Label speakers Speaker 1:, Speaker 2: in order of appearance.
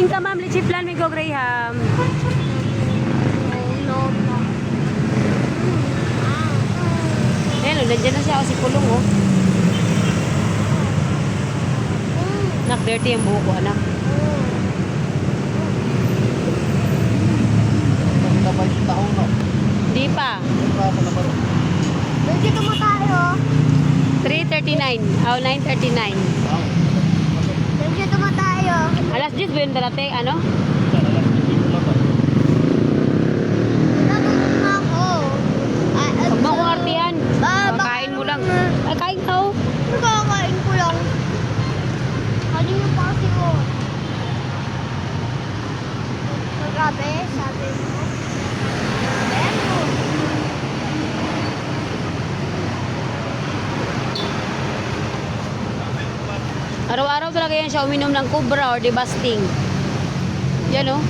Speaker 1: Inka ma'am, litchi plan, may go Graham. Ayan, nandiyan na siya, si Pulong, oh. Nak, dirty yung buhok ko, anak. Hindi pa.
Speaker 2: Dito mo tayo.
Speaker 1: 3:39. Oh, 9:39.
Speaker 2: Dito mo tayo.
Speaker 1: Alas 10 ba yung darating, ano?
Speaker 2: Nabot na ako.
Speaker 1: Huwag mo akong artihan.
Speaker 2: Baka
Speaker 1: Kain mo lang. Ay, kain ka, oh.
Speaker 2: Nakakain ko lang. Kanina pa kasi ko. Grabe, sabi mo. Pero,
Speaker 1: Araw-araw talaga yan siya uminom ng Cobra or Debasting. Yan, oh.